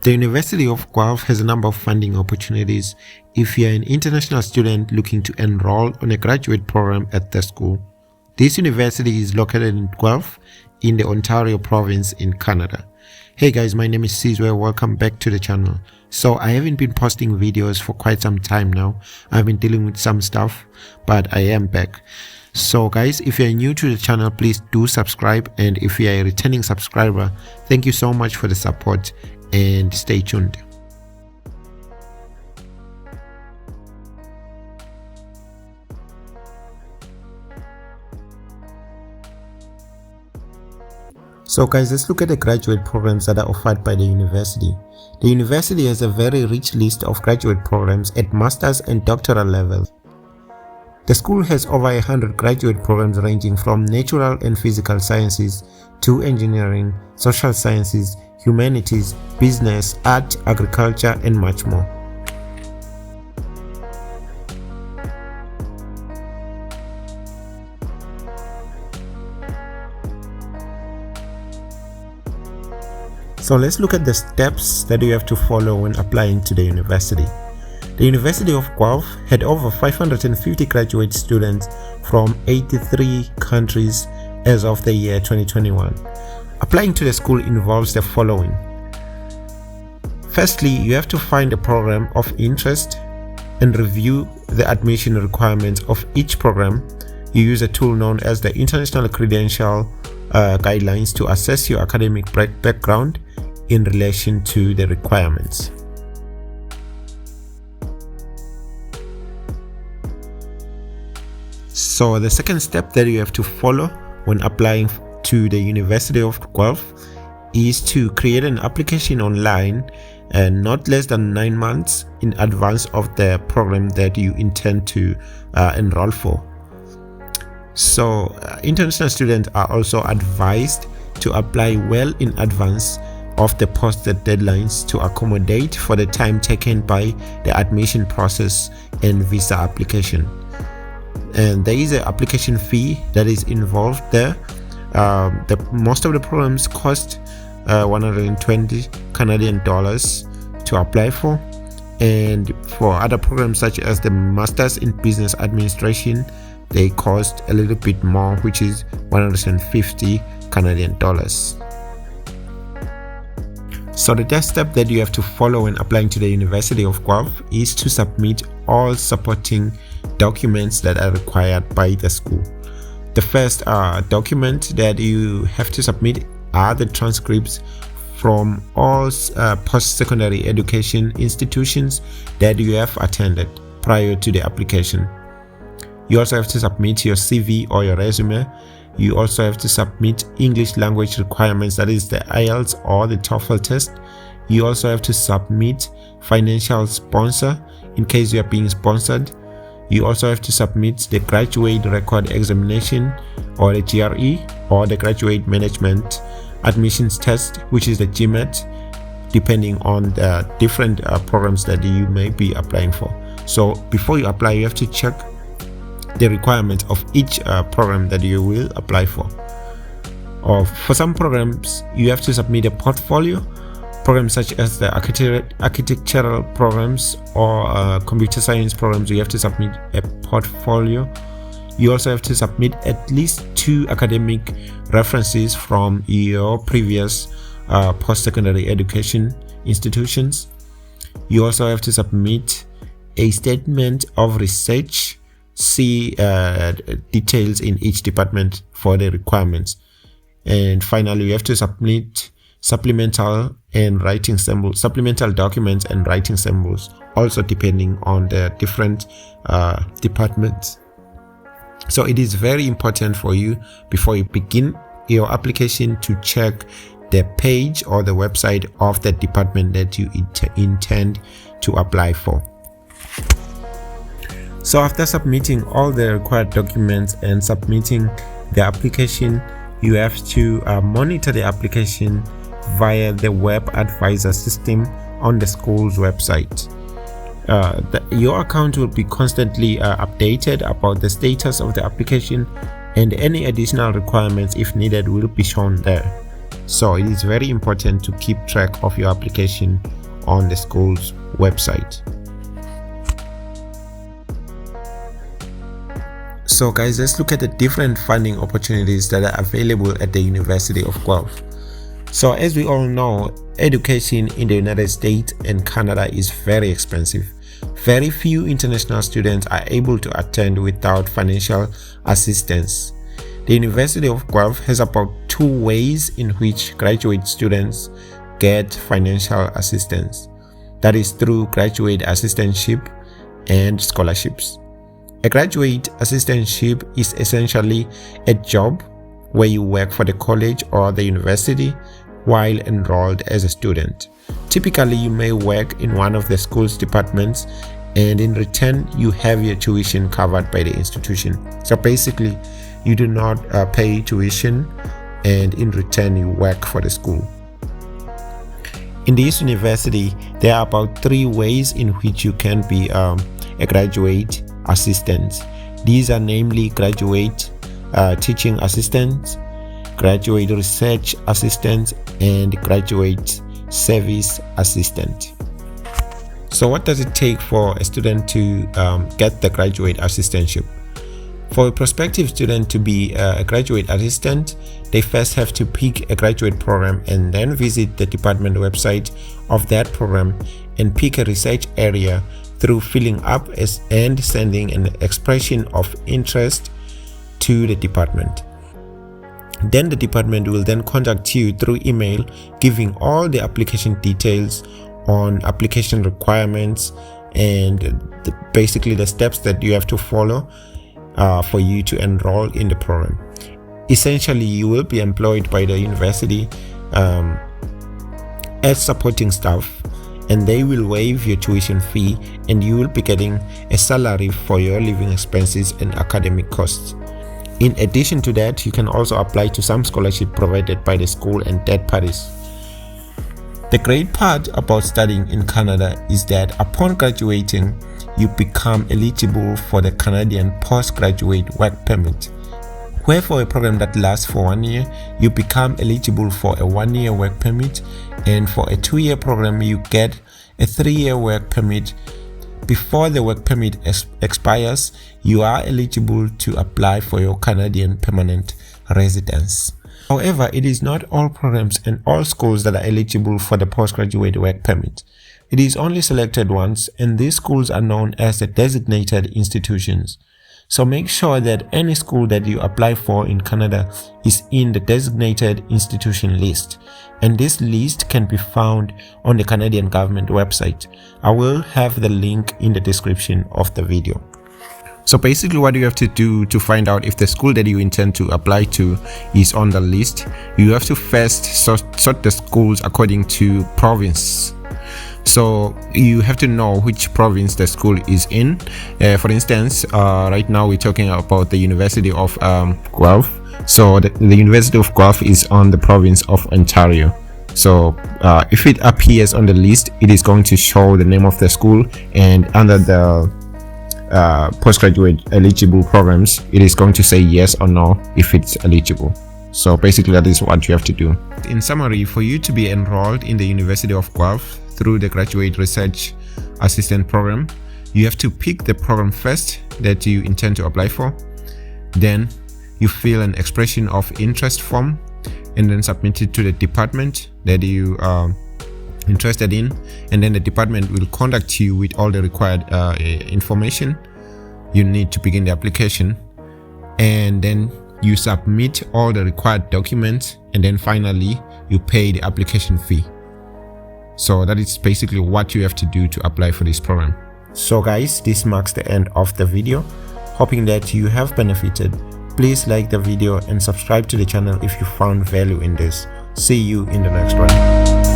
The University of Guelph has a number of funding opportunities if you're an international student looking to enroll on a graduate program at the school. This university is located in Guelph in the Ontario province in Canada. Hey guys, my name is Sizwe. Welcome back to the channel. So I haven't been posting videos for quite some time now. I've been dealing with some stuff, but I am back. So guys, if you're new to the channel, please do subscribe, and if you're a returning subscriber, thank you so much for the support and stay tuned. So guys, let's look at the graduate programs that are offered by the university. The university has a very rich list of graduate programs at master's and doctoral levels. The school has over 100 graduate programs ranging from natural and physical sciences to engineering, social sciences, humanities, business, art, agriculture, and much more. So let's look at the steps that you have to follow when applying to the university. The University of Guelph had over 550 graduate students from 83 countries as of the year 2021. Applying to the school involves the following. Firstly, you have to find a program of interest and review the admission requirements of each program. You use a tool known as the International Credential Guidelines to assess your academic background in relation to the requirements. So the second step that you have to follow when applying to the University of Guelph is to create an application online and not less than 9 months in advance of the program that you intend to enroll for. So international students are also advised to apply well in advance of the posted deadlines to accommodate for the time taken by the admission process and visa application. And there is an application fee that is involved there. Most of the programs cost 120 Canadian dollars to apply for, and for other programs such as the Masters in Business Administration, they cost a little bit more, which is 150 Canadian dollars. So the next step that you have to follow when applying to the University of Guelph is to submit all supporting documents that are required by the school. The first document that you have to submit are the transcripts from all post-secondary education institutions that you have attended prior to the application. You also have to submit your CV or your resume. You also have to submit English language requirements, that is the IELTS or the TOEFL test. You also have to submit financial sponsor in case you are being sponsored. You also have to submit the graduate record examination or the GRE or the graduate management admissions test, which is the GMAT, depending on the different programs that you may be applying for. So before you apply, you have to check the requirements of each program that you will apply for. Or for some programs, you have to submit a portfolio. Programs such as the architectural programs or computer science programs, you have to submit a portfolio. You also have to submit at least 2 academic references from your previous post-secondary education institutions. You also have to submit a statement of research. See details in each department for the requirements. And finally, you have to submit supplemental documents and writing samples, also depending on the different departments. So it is very important for you, before you begin your application, to check the page or the website of the department that you intend to apply for. So after submitting all the required documents and submitting the application, you have to monitor the application via the web advisor system on the school's website. Your account will be constantly updated about the status of the application, and any additional requirements, if needed, will be shown there. So it is very important to keep track of your application on the school's website. So guys, let's look at the different funding opportunities that are available at the University of Guelph. So as we all know, education in the United States and Canada is very expensive. Very few international students are able to attend without financial assistance. The University of Guelph has about 2 ways in which graduate students get financial assistance. That is through graduate assistantship and scholarships. A graduate assistantship is essentially a job where you work for the college or the university while enrolled as a student. Typically, you may work in one of the school's departments, and in return, you have your tuition covered by the institution. So basically, you do not pay tuition, and in return, you work for the school. In this university, there are about 3 ways in which you can be a graduate assistant. These are namely graduate teaching assistants, graduate research assistant, and graduate service assistant. So what does it take for a student to get the graduate assistantship? For a prospective student to be a graduate assistant, they first have to pick a graduate program and then visit the department website of that program and pick a research area through filling up and sending an expression of interest to the department. Then the department will then contact you through email, giving all the application details on application requirements and basically the steps that you have to follow for you to enroll in the program. Essentially, you will be employed by the university as supporting staff, and they will waive your tuition fee, and you will be getting a salary for your living expenses and academic costs. In addition to that, you can also apply to some scholarship provided by the school and third parties. The great part about studying in Canada is that upon graduating, you become eligible for the Canadian postgraduate work permit, where for a program that lasts for 1 year, you become eligible for a 1-year work permit, and for a 2-year program, you get a 3-year work permit. Before the work permit expires, you are eligible to apply for your Canadian permanent residence. However, it is not all programs and all schools that are eligible for the postgraduate work permit. It is only selected ones, and these schools are known as the designated institutions. So make sure that any school that you apply for in Canada is in the designated institution list, and this list can be found on the Canadian government website. I will have the link in the description of the video. So basically what you have to do to find out if the school that you intend to apply to is on the list, you have to first sort the schools according to province. So you have to know which province the school is in. For instance, right now we're talking about the University of Guelph. So the University of Guelph is on the province of Ontario. So if it appears on the list, it is going to show the name of the school, and under the postgraduate eligible programs, it is going to say yes or no if it's eligible. So basically that is what you have to do. In summary, for you to be enrolled in the University of Guelph through the Graduate Research Assistant program, you have to pick the program first that you intend to apply for. Then you fill an expression of interest form and then submit it to the department that you are interested in, and then the department will contact you with all the required information you need to begin the application, and then you submit all the required documents, and then finally you pay the application fee. So that is basically what you have to do to apply for this program. So guys, this marks the end of the video. Hoping that you have benefited. Please like the video and subscribe to the channel if you found value in this. See you in the next one.